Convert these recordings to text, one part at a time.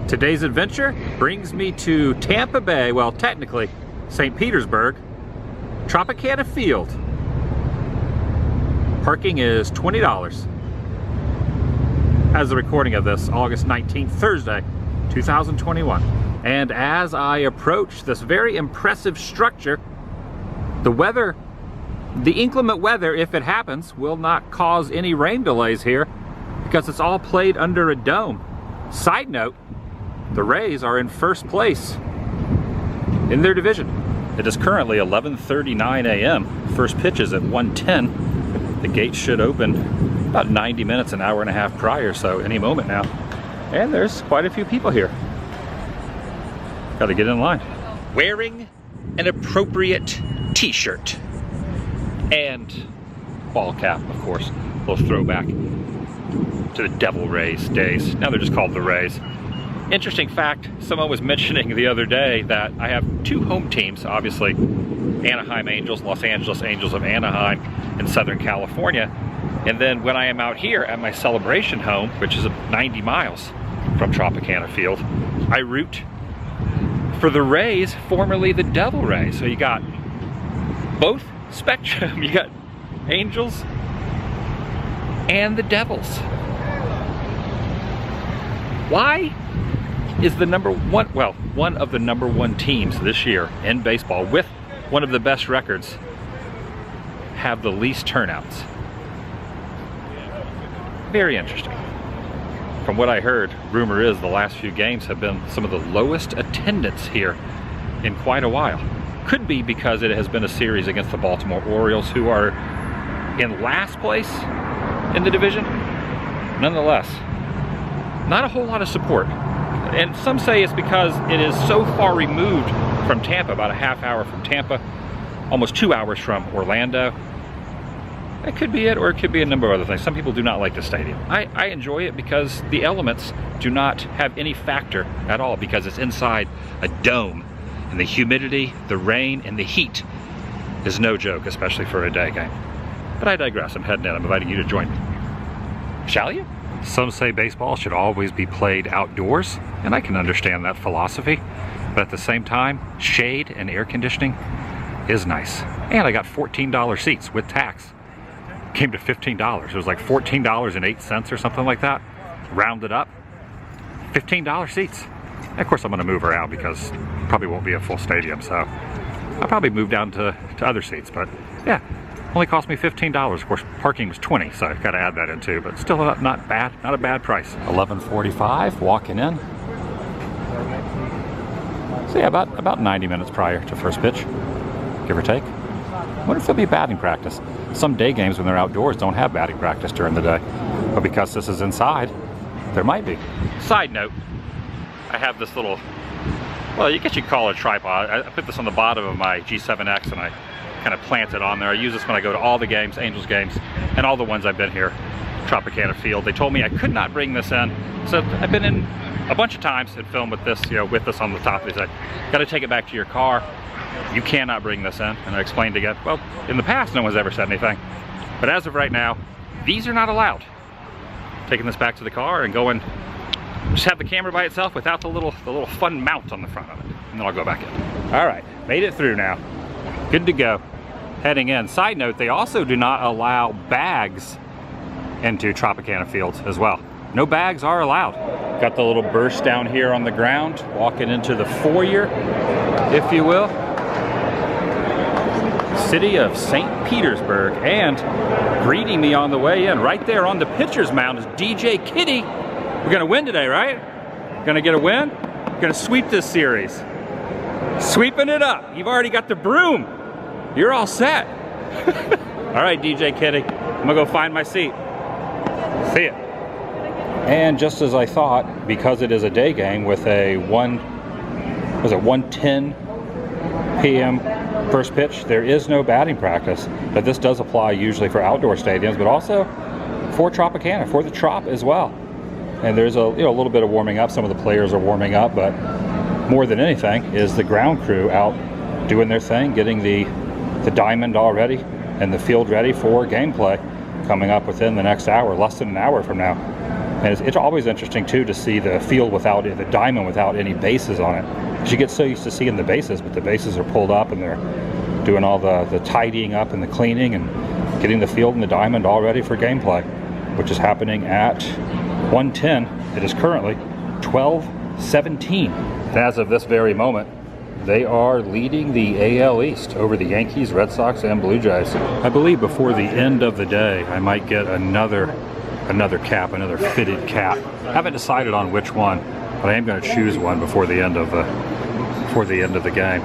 Today's adventure brings me to Tampa Bay, well, technically St. Petersburg, Tropicana Field. Parking is $20. As the recording of this, August 19th, Thursday, 2021. And as I approach this very impressive structure, the inclement weather, if it happens, will not cause any rain delays here because it's all played under a dome. Side note, the Rays are in first place in their division. It is currently 11:39 a.m. First pitch is at 1:10. The gate should open about 90 minutes, an hour and a half prior, so any moment now. And there's quite a few people here. Got to get in line. Wearing an appropriate t-shirt and ball cap, of course. A little throwback to the Devil Rays days. Now they're just called the Rays. Interesting fact, someone was mentioning the other day that I have two home teams, obviously Anaheim Angels, Los Angeles Angels of Anaheim in Southern California. And then when I am out here at my celebration home, which is 90 miles from Tropicana Field, I root for the Rays, formerly the Devil Rays. So you got both spectrum. You got Angels and the Devils. Why is the one of the number one teams this year in baseball with one of the best records have the least turnouts? Very interesting. From what I heard, rumor is the last few games have been some of the lowest attendance here in quite a while. Could be because it has been a series against the Baltimore Orioles, who are in last place in the division. Nonetheless, not a whole lot of support. And some say it's because it is so far removed from Tampa, about a half hour from Tampa, almost 2 hours from Orlando. That could be it, or it could be a number of other things. Some people do not like the stadium. I enjoy it because the elements do not have any factor at all, because it's inside a dome. And the humidity, the rain, and the heat is no joke, especially for a day game. But I digress. I'm heading in. I'm inviting you to join me. Shall you? Some say baseball should always be played outdoors, and I can understand that philosophy. But at the same time, shade and air conditioning is nice. And I got $14 seats with tax. Came to $15. It was like $14.08 or something like that. Rounded up. $15 seats. And of course, I'm going to move around because it probably won't be a full stadium, so I'll probably move down to other seats. But yeah, only cost me $15. Of course, parking was $20, so I've got to add that in too. But still not bad, not a bad price. 11:45, walking in. So yeah, about 90 minutes prior to first pitch, give or take. I wonder if there'll be batting practice. Some day games when they're outdoors don't have batting practice during the day. But because this is inside, there might be. Side note, I have this little, well, you call it a tripod. I put this on the bottom of my G7X and I kind of plant it on there. I use this when I go to all the games, Angels games, and all the ones I've been here, Tropicana Field. They told me I could not bring this in. So I've been in a bunch of times and filmed with this, with this on the top. They said, got to take it back to your car. You cannot bring this in. And I explained again, well, in the past, no one's ever said anything. But as of right now, these are not allowed. Taking this back to the car and going, just have the camera by itself without the little fun mount on the front of it. And then I'll go back in. All right, made it through now. Good to go. Heading in. Side note, they also do not allow bags into Tropicana Field as well. No bags are allowed. Got the little burst down here on the ground, walking into the foyer, if you will. City of St. Petersburg, and greeting me on the way in, right there on the pitcher's mound, is DJ Kitty. We're gonna win today, right? Gonna get a win? Gonna sweep this series. Sweeping it up. You've already got the broom. You're all set. All right, DJ Kitty. I'm gonna go find my seat. See ya. And just as I thought, because it is a day game with a 1:10 p.m. first pitch, there is no batting practice. But this does apply usually for outdoor stadiums, but also for Tropicana, for the Trop as well. And there's a little bit of warming up. Some of the players are warming up, but more than anything is the ground crew out doing their thing, getting the diamond all ready and the field ready for gameplay coming up within the next hour, less than an hour from now. And it's always interesting too to see the field without the diamond without any bases on it. Because you get so used to seeing the bases, but the bases are pulled up and they're doing all the tidying up and the cleaning and getting the field and the diamond all ready for gameplay, which is happening at 1:10. It is currently 12:17. And as of this very moment, they are leading the AL East over the Yankees, Red Sox, and Blue Jays. I believe before the end of the day, I might get another cap, another fitted cap. I haven't decided on which one, but I am going to choose one before the end of the game.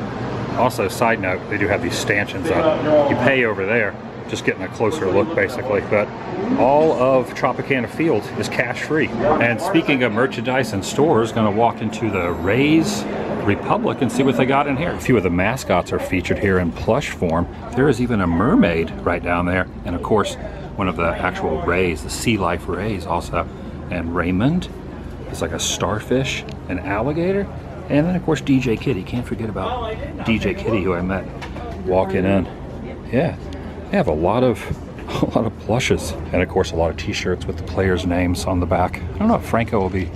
Also, side note, they do have these stanchions up. You pay over there, just getting a closer look basically, but all of Tropicana Field is cash free. And speaking of merchandise and stores, going to walk into the Rays Republic and see what they got in here. A few of the mascots are featured here in plush form. There is even a mermaid right down there, and of course one of the actual rays, the sea life rays also. And Raymond is like a starfish, an alligator, and then of course DJ Kitty. Can't forget about DJ Kitty, who I met walking in. Yeah, they have a lot of plushes, and of course a lot of t-shirts with the players' names on the back. I don't know if Franco will be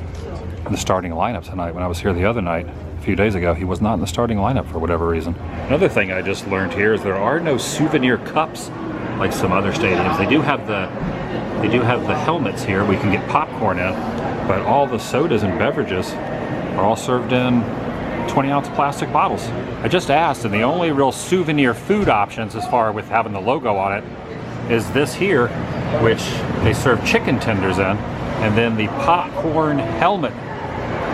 in the starting lineup tonight. When I was here the other night, a few days ago, he was not in the starting lineup for whatever reason. Another thing I just learned here is there are no souvenir cups like some other stadiums. They do have the helmets here we can get popcorn in, but all the sodas and beverages are all served in 20-ounce plastic bottles. I just asked, and the only real souvenir food options as far with having the logo on it is this here, which they serve chicken tenders in, and then the popcorn helmet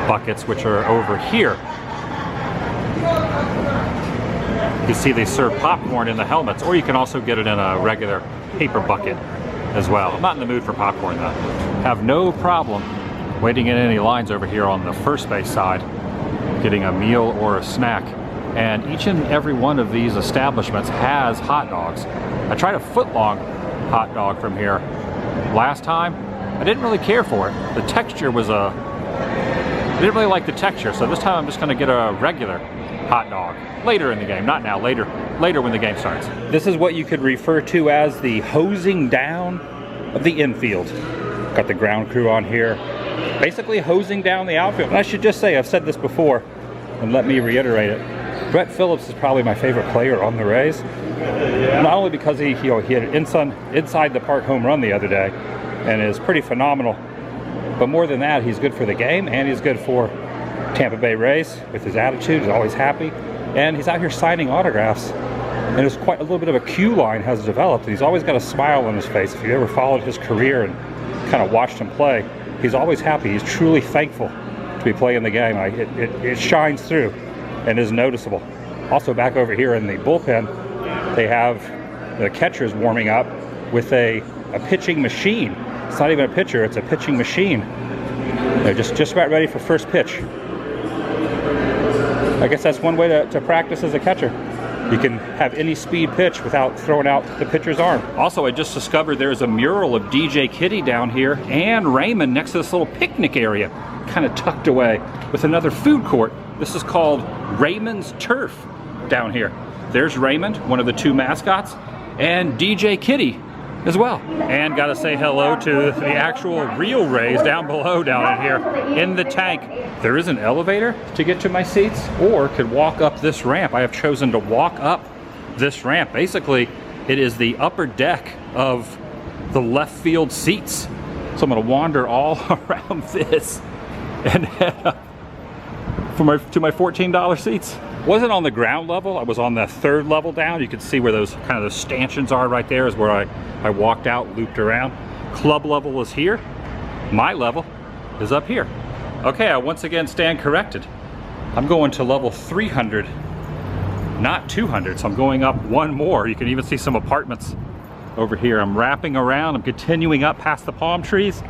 buckets, which are over here. You can see they serve popcorn in the helmets, or you can also get it in a regular paper bucket as well. I'm not in the mood for popcorn though. Have no problem waiting in any lines over here on the first base side, getting a meal or a snack. And each and every one of these establishments has hot dogs. I tried a foot-long hot dog from here last time. I didn't really care for it. The texture was I didn't really like the texture, so this time I'm just gonna get a regular hot dog. Later in the game, not now, later when the game starts. This is what you could refer to as the hosing down of the infield. Got the ground crew on here, basically hosing down the outfield. And I should just say, I've said this before, and let me reiterate it. Brett Phillips is probably my favorite player on the Rays. Not only because he hit an inside the park home run the other day, and is pretty phenomenal, but more than that, he's good for the game, and he's good for Tampa Bay Rays with his attitude. He's always happy, and he's out here signing autographs, and there's quite a little bit of a cue line has developed, and he's always got a smile on his face. If you ever followed his career and kind of watched him play, he's always happy. He's truly thankful to be playing the game. It shines through and is noticeable. Also back over here in the bullpen, they have the catchers warming up with a pitching machine. It's not even a pitcher, it's a pitching machine. They're just about ready for first pitch. I guess that's one way to practice as a catcher. You can have any speed pitch without throwing out the pitcher's arm. Also, I just discovered there's a mural of DJ Kitty down here and Raymond next to this little picnic area, kind of tucked away with another food court. This is called Raymond's Turf down here. There's Raymond, one of the two mascots, and DJ Kitty as well. And gotta say hello to the actual real Rays down below down in here in the tank. There is an elevator to get to my seats, or could walk up this ramp. I have chosen to walk up this ramp. Basically, it is the upper deck of the left field seats. So I'm gonna wander all around this and head up to my $14 seats. Wasn't on the ground level, I was on the third level down. You can see where those kind of those stanchions are right there is where I walked out, looped around. Club level is here. My level is up here. Okay, I once again stand corrected. I'm going to level 300, not 200, so I'm going up one more. You can even see some apartments over here. I'm wrapping around, I'm continuing up past the palm trees.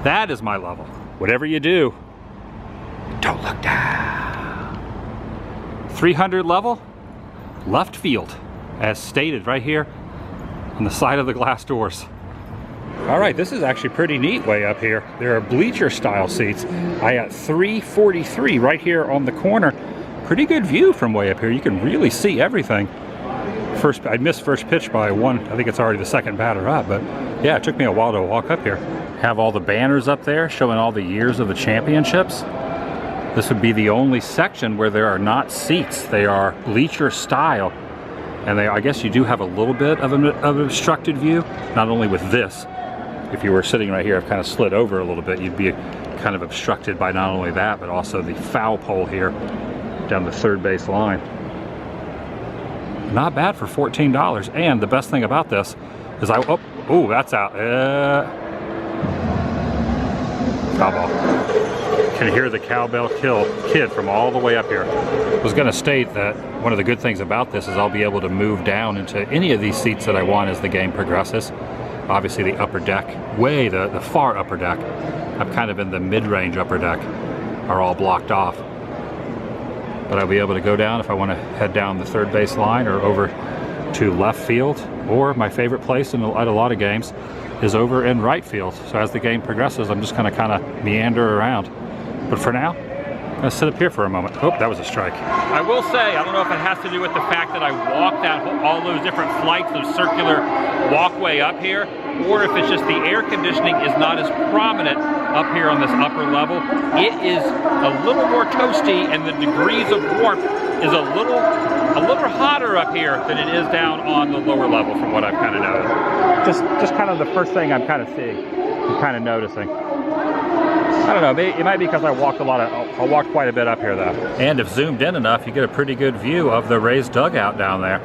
That is my level. Whatever you do, don't look down. 300 level, left field, as stated right here on the side of the glass doors. All right, this is actually pretty neat way up here. There are bleacher style seats. I got 343 right here on the corner. Pretty good view from way up here. You can really see everything. I missed first pitch by one. I think it's already the second batter up, but yeah, it took me a while to walk up here. Have all the banners up there showing all the years of the championships. This would be the only section where there are not seats. They are bleacher style. And I guess you do have a little bit of an obstructed view, not only with this. If you were sitting right here, I've kind of slid over a little bit, you'd be kind of obstructed by not only that, but also the foul pole here down the third base line. Not bad for $14. And the best thing about this is that's out. Foul ball. Can hear the cowbell kid from all the way up here. I was going to state that one of the good things about this is I'll be able to move down into any of these seats that I want as the game progresses. Obviously the upper deck, the far upper deck, I'm kind of in the mid-range upper deck, are all blocked off. But I'll be able to go down if I want to head down the third base line or over to left field, or my favorite place at a lot of games is over in right field. So as the game progresses, I'm just going to kind of meander around. But for now, I'm going to sit up here for a moment. Oh, that was a strike. I will say, I don't know if it has to do with the fact that I walked down all those different flights of circular walkway up here, or if it's just the air conditioning is not as prominent up here on this upper level. It is a little more toasty, and the degrees of warmth is a little hotter up here than it is down on the lower level, from what I've kind of noticed. Just kind of the first thing I'm kind of seeing, I'm kind of noticing. I don't know, it might be because I walked quite a bit up here though. And if zoomed in enough, you get a pretty good view of the Rays dugout down there.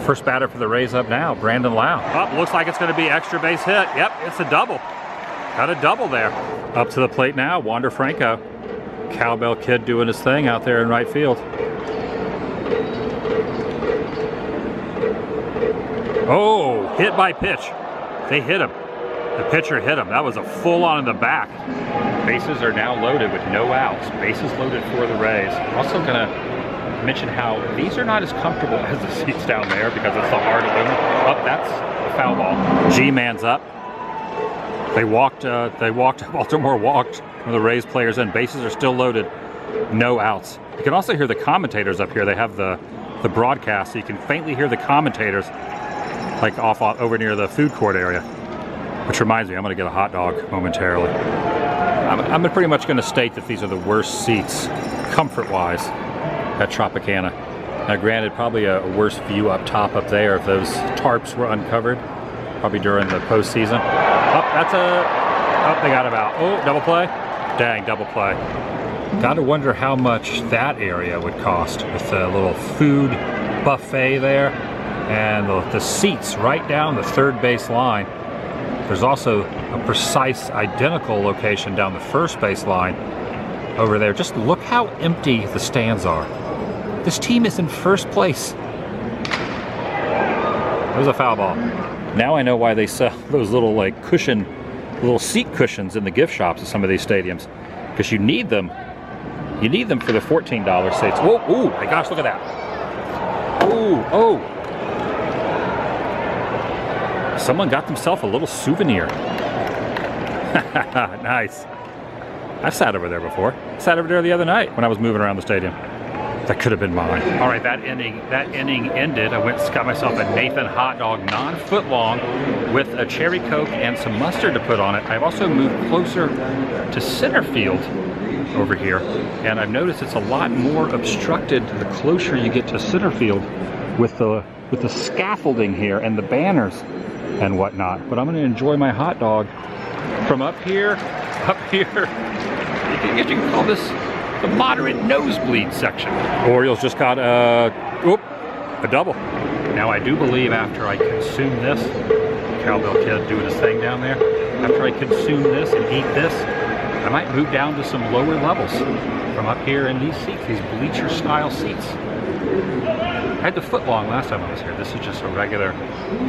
First batter for the Rays up now, Brandon Lau. Oh, looks like it's going to be extra base hit. Yep, it's a double. Got a double there. Up to the plate now, Wander Franco. Cowbell kid doing his thing out there in right field. Oh, hit by pitch. They hit him. The pitcher hit him. That was a full on in the back. Bases are now loaded with no outs. Bases loaded for the Rays. I'm also going to mention how these are not as comfortable as the seats down there because it's the hard aluminum. Oh, that's a foul ball. G-man's up. Baltimore walked one of the Rays players in. Bases are still loaded. No outs. You can also hear the commentators up here. They have the broadcast, so you can faintly hear the commentators like off over near the food court area. Which reminds me, I'm going to get a hot dog momentarily. I'm pretty much going to state that these are the worst seats, comfort-wise, at Tropicana. Now granted, probably a worse view up top up there if those tarps were uncovered, probably during the postseason. They got him out. Oh, double play? Dang, double play. Gotta wonder how much that area would cost with the little food buffet there and the seats right down the third base line. There's also a precise identical location down the first base line over there. Just look how empty the stands are. This team is in first place. That was a foul ball. Now I know why they sell those little little seat cushions in the gift shops at some of these stadiums. Because you need them. You need them for the $14 seats. Whoa, ooh, my gosh, look at that. Ooh, oh. Someone got themselves a little souvenir. Nice. I've sat over there before. I sat over there the other night when I was moving around the stadium. That could have been mine. All right, that inning ended. I got myself a Nathan hot dog, non-foot long, with a cherry Coke and some mustard to put on it. I've also moved closer to center field over here, and I've noticed it's a lot more obstructed the closer you get to center field with the scaffolding here and the banners and whatnot. But I'm going to enjoy my hot dog from up here. I guess you can call this the moderate nosebleed section. Orioles just got a double. Now I do believe after I consume this, Cowbell kid doing his thing down there, after I consume this and eat this, I might move down to some lower levels from up here in these seats, these bleacher style seats. I had the foot long last time I was here. This is just a regular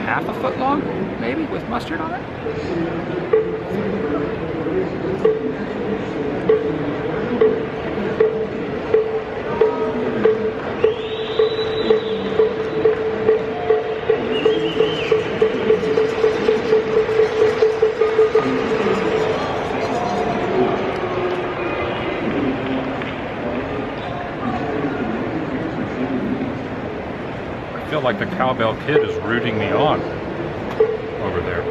half a foot long, maybe, with mustard on it. I feel like the Cowbell kid is rooting me on over there.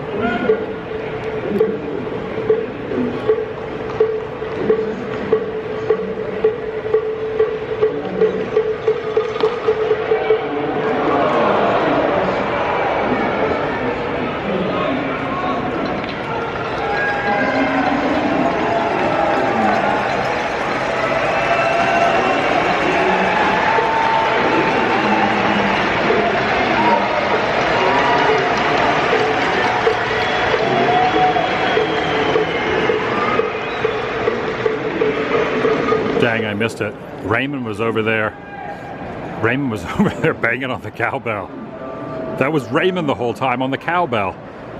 Dang, I missed it. Raymond was over there. Raymond was over there banging on the cowbell. That was Raymond the whole time on the cowbell.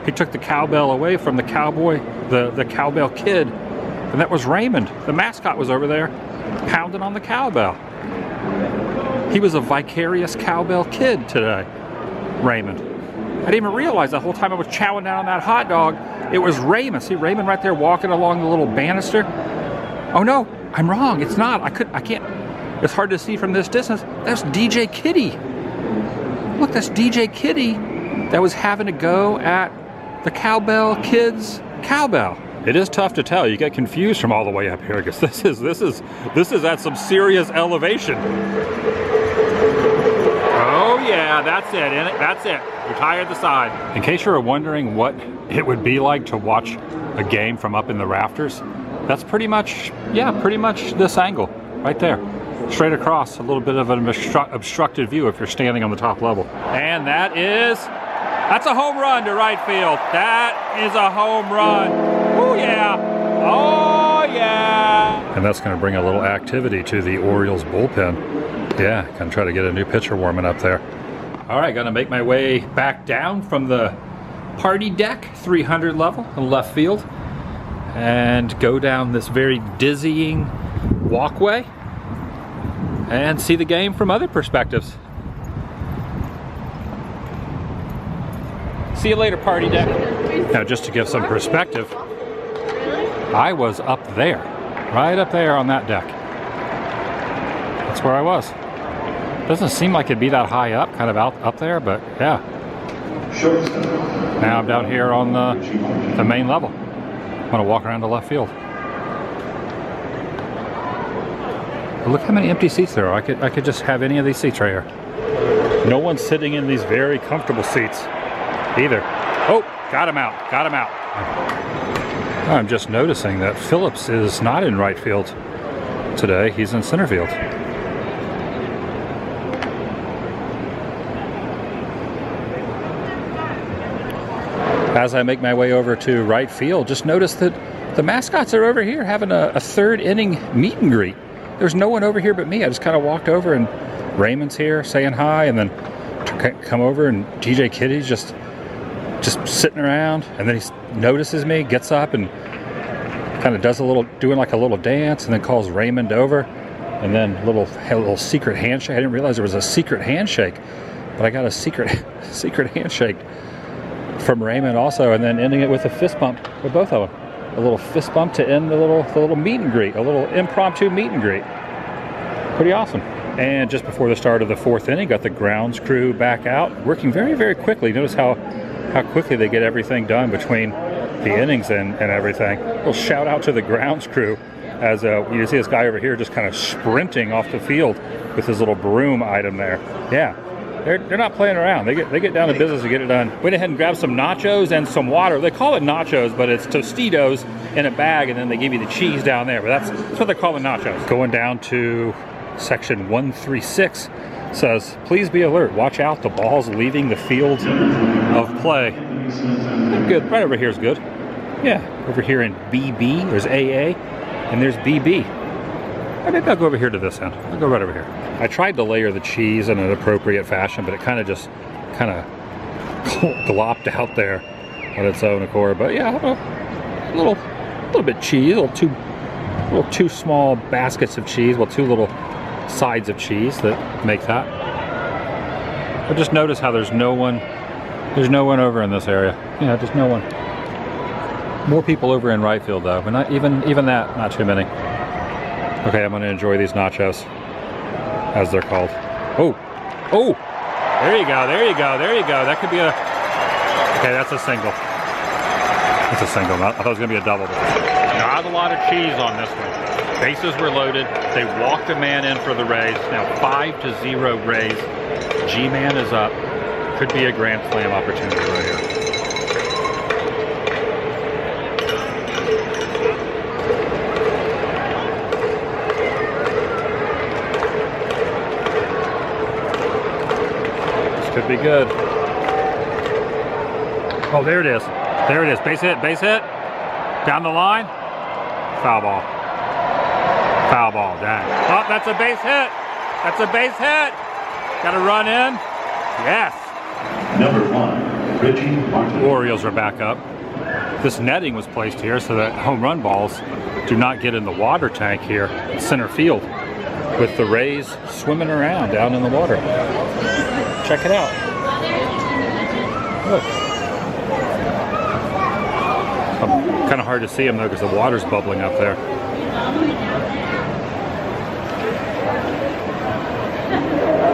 He took the cowbell away from the cowboy, the cowbell kid, and that was Raymond. The mascot was over there pounding on the cowbell. He was a vicarious cowbell kid today, Raymond. I didn't even realize the whole time I was chowing down on that hot dog, it was Raymond. See Raymond right there walking along the little banister? Oh no, I'm wrong, it's not. I can't, it's hard to see from this distance. That's DJ Kitty. Look, that's DJ Kitty that was having to go at the cowbell kid's cowbell. It is tough to tell. You get confused from all the way up here because this is at some serious elevation. Oh yeah, that's it. That's it. Retire the side. In case you were wondering what it would be like to watch a game from up in the rafters, that's pretty much, yeah, pretty much this angle right there. Straight across, a little bit of an obstructed view if you're standing on the top level. And that's a home run to right field. That is a home run. Oh yeah, oh yeah. And that's gonna bring a little activity to the Orioles bullpen. Yeah, gonna try to get a new pitcher warming up there. All right, gonna make my way back down from the party deck, 300 level in left field, and go down this very dizzying walkway and see the game from other perspectives. See you later, party deck. Now, just to give some perspective, I was up there, right up there on that deck. That's where I was. Doesn't seem like it'd be that high up, kind of out up there, but yeah. Now I'm down here on the main level. I'm gonna walk around to left field. But look how many empty seats there are. I could just have any of these seats right here. No one's sitting in these very comfortable seats either. Oh, got him out, got him out. I'm just noticing that Phillips is not in right field today. He's in center field. As I make my way over to right field, just notice that the mascots are over here having a third inning meet and greet. There's no one over here but me. I just kind of walked over and Raymond's here saying hi, and then come over and DJ Kitty's just sitting around, and then he notices me, gets up and kind of does doing like a little dance, and then calls Raymond over, and then a little secret handshake. I didn't realize there was a secret handshake, but I got a secret handshake from Raymond also, and then ending it with a fist bump with both of them. A little fist bump to end the little meet and greet, a little impromptu meet and greet. Pretty awesome. And just before the start of the fourth inning, got the grounds crew back out, working very, very quickly. Notice how quickly they get everything done between the innings and everything. A little shout out to the grounds crew as you see this guy over here just kind of sprinting off the field with his little broom item there. Yeah. They're not playing around. They get down to business to get it done. Went ahead and grabbed some nachos and some water. They call it nachos, but it's Tostitos in a bag, and then they give you the cheese down there. But that's what they're calling nachos. Going down to section 136 says, please be alert. Watch out. The ball's leaving the field of play. Good. Right over here is good. Yeah. Over here in BB, there's AA, and there's BB. Maybe I'll go over here to this end. I'll go right over here. I tried to layer the cheese in an appropriate fashion, but it kind of glopped out there on its own accord. But yeah, a little bit cheese, little two small baskets of cheese, well, two little sides of cheese that make that. But just notice how there's no one over in this area. Yeah, just no one. More people over in right field though, but not even that, not too many. Okay, I'm gonna enjoy these nachos, as they're called. Oh, there you go. That could be okay, that's a single. That's a single, I thought it was gonna be a double. Not a lot of cheese on this one. Bases were loaded. They walked a man in for the Rays. Now 5-0 Rays. G-Man is up. Could be a grand slam opportunity right here. Could be good. Oh, there it is. There it is. Base hit. Down the line. Foul ball. Foul ball, dang. Oh, that's a base hit. That's a base hit. Got to run in. Yes. Number 1, Richie Martin. Orioles are back up. This netting was placed here so that home run balls do not get in the water tank here in center field with the Rays swimming around down in the water. Check it out. Look. Kind of hard to see them though because the water's bubbling up there.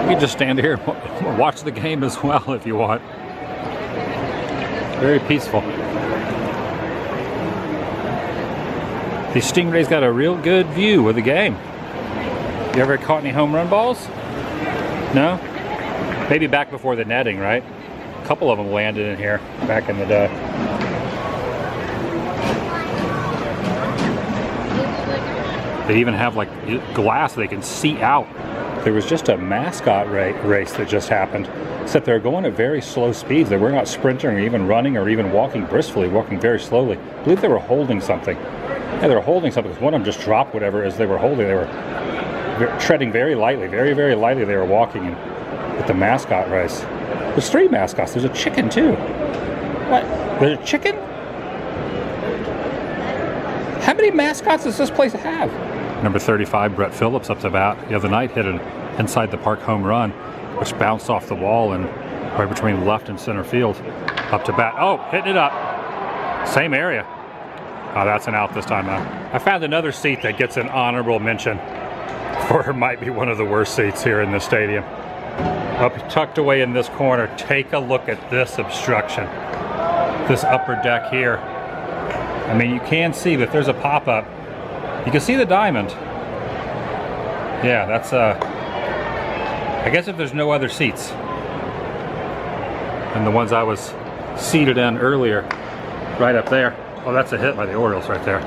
You can just stand here and watch the game as well if you want. Very peaceful. These Stingrays got a real good view of the game. You ever caught any home run balls? No? Maybe back before the netting, right? A couple of them landed in here back in the day. They even have like glass they can see out. There was just a mascot race that just happened, except they're going at very slow speeds. They were not sprinting or even running or even walking briskly, walking very slowly. I believe they were holding something. Yeah, they were holding something because one of them just dropped whatever as they were holding. They were treading very lightly, very, very lightly. They were walking at the mascot race. There's 3 mascots. There's a chicken too. What? There's a chicken? How many mascots does this place have? Number 35, Brett Phillips, up to bat the other night, hit an inside the park home run, which bounced off the wall and right between left and center field. Up to bat. Oh, hitting it up. Same area. Oh, that's an out this time now. I found another seat that gets an honorable mention for might be one of the worst seats here in the stadium. Up tucked away in this corner. Take a look at this obstruction. This upper deck here. I mean, you can see that there's a pop-up. You can see the diamond. Yeah, that's I guess if there's no other seats and the ones I was seated in earlier, right up there. Oh, that's a hit by the Orioles right there.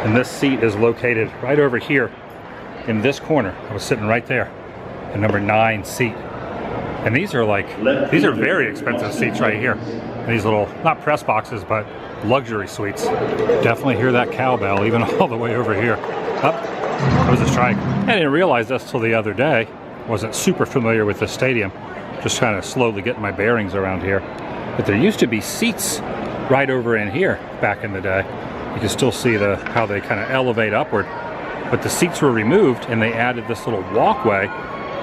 And this seat is located right over here in this corner. I was sitting right there, the number 9 seat. And these are very expensive seats right here. And these little, not press boxes, but luxury suites. Definitely hear that cowbell even all the way over here. Up, that was a strike. I didn't realize this till the other day. Wasn't super familiar with the stadium. Just kind of slowly getting my bearings around here. But there used to be seats right over in here back in the day. You can still see how they kind of elevate upward. But the seats were removed and they added this little walkway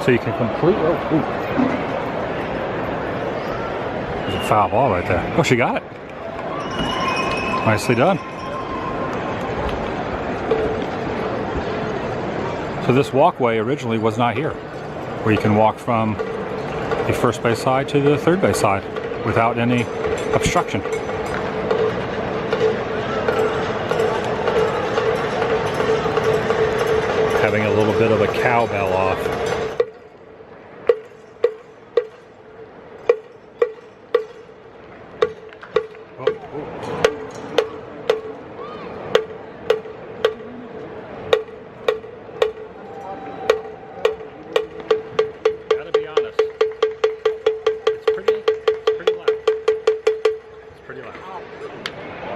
so you can completely... Oh, there's a foul ball right there. Oh, she got it. Nicely done. So this walkway originally was not here, where you can walk from the first base side to the third base side without any obstruction. Having a little bit of a cowbell off.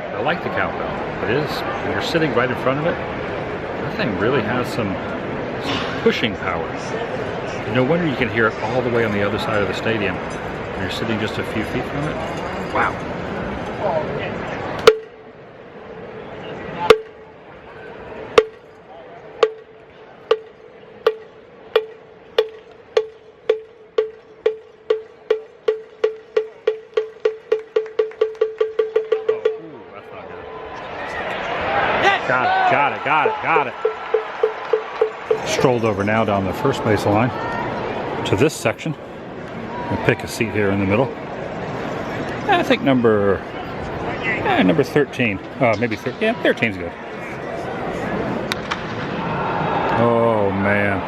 I like the cowbell, but it is, when you're sitting right in front of it, that thing really has some pushing power. No wonder you can hear it all the way on the other side of the stadium when you're sitting just a few feet from it. Wow. Got it. Strolled over now down the first base line to this section. I'll pick a seat here in the middle. I think number 13. Maybe 13. Yeah, 13's good. Oh man.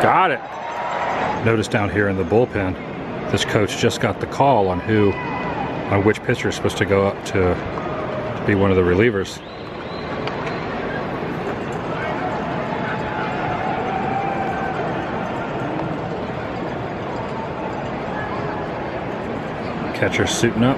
Got it. Notice down here in the bullpen, this coach just got the call on which pitcher is supposed to go up to be one of the relievers. Catcher suiting up.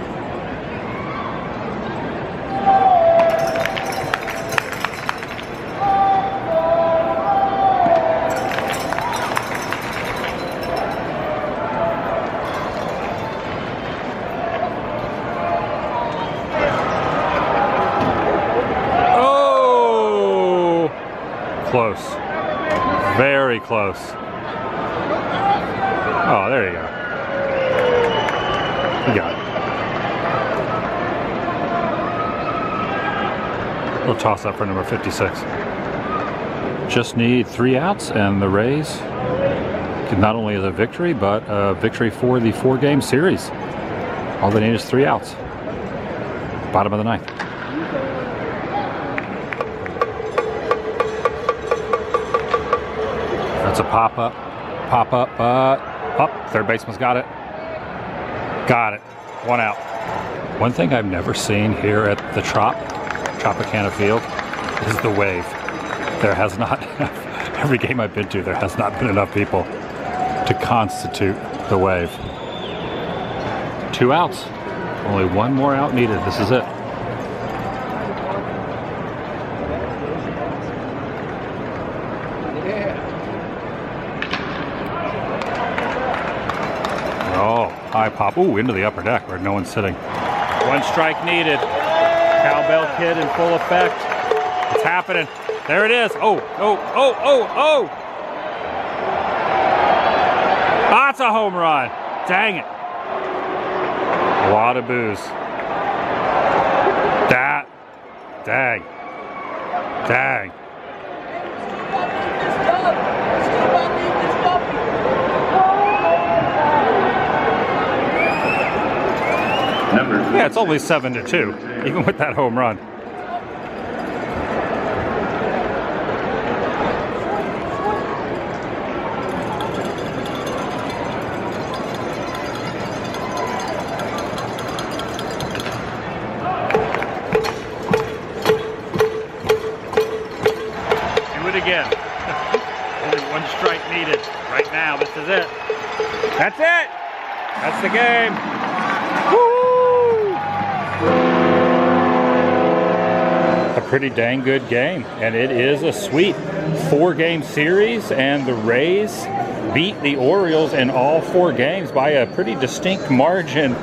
Close. Very close. Oh, there you go. You got it. Little toss up for number 56. Just need 3 outs and the Rays not only is a victory, but a victory for the 4-game series. All they need is 3 outs. Bottom of the 9th. That's a pop-up, up. Third baseman's got it. Got it. 1 out. One thing I've never seen here at the Tropicana Field is the wave. There has not, every game I've been to, there has not been enough people to constitute the wave. 2 outs. Only 1 more out needed. This is it. Oh, high pop. Ooh, into the upper deck where no one's sitting. 1 strike needed. Cowbell kid in full effect. It's happening. There it is. Oh. That's a home run. Dang it. A lot of boos. Dang. Yeah, it's only 7-2, even with that home run. Again. Only 1 strike needed. Right now, this is it. That's it. That's the game. Woo! A pretty dang good game, and it is a sweep. 4-game series, and the Rays beat the Orioles in all 4 games by a pretty distinct margin.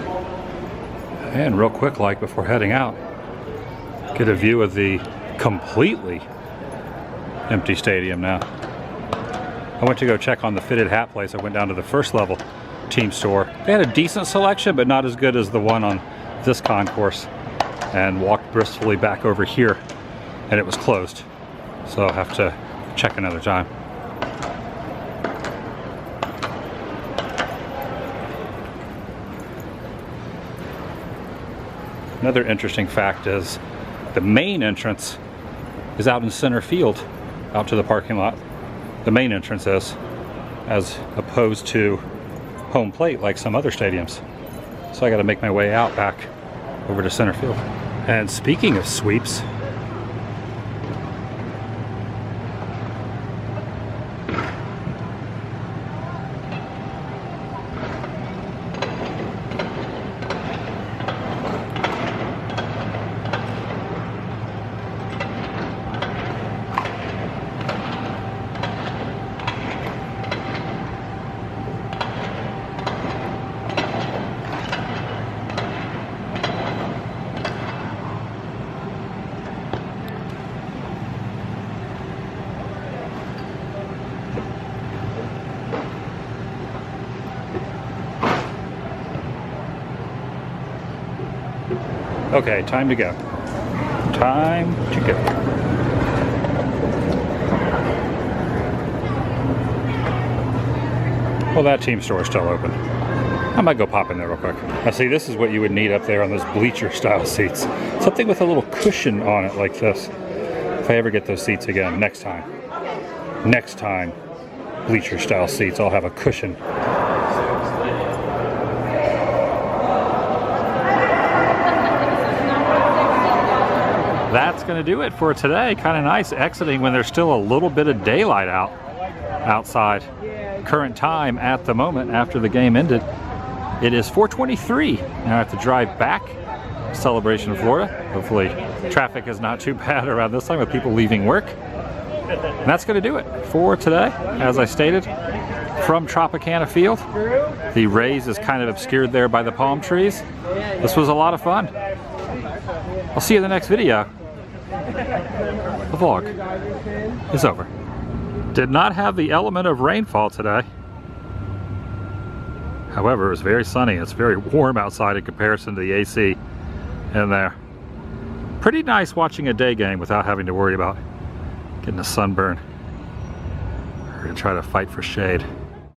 And real quick, like before heading out, get a view of the completely empty stadium now. I went to go check on the fitted hat place. I went down to the first level team store. They had a decent selection, but not as good as the one on this concourse. And walked briskly back over here, and it was closed. So I'll have to check another time. Another interesting fact is the main entrance is out in center field, out to the parking lot. The main entrance is, as opposed to home plate like some other stadiums. So I got to make my way out back over to center field. And speaking of sweeps, okay, time to go. Time to go. Well, that team store is still open. I might go pop in there real quick. Now see, this is what you would need up there on those bleacher style seats. Something with a little cushion on it like this. If I ever get those seats again, next time, bleacher style seats, I'll have a cushion. That's going to do it for today. Kind of nice exiting when there's still a little bit of daylight outside. Current time at the moment after the game ended, it is 4:23. Now I have to drive back. Celebration of Florida. Hopefully traffic is not too bad around this time with people leaving work. And that's going to do it for today. As I stated, from Tropicana Field, the Rays is kind of obscured there by the palm trees. This was a lot of fun. I'll see you in the next video. the vlog is over. Did not have the element of rainfall today. However, it was very sunny. It's very warm outside in comparison to the AC in there. Pretty nice watching a day game without having to worry about getting a sunburn. We're gonna try to fight for shade.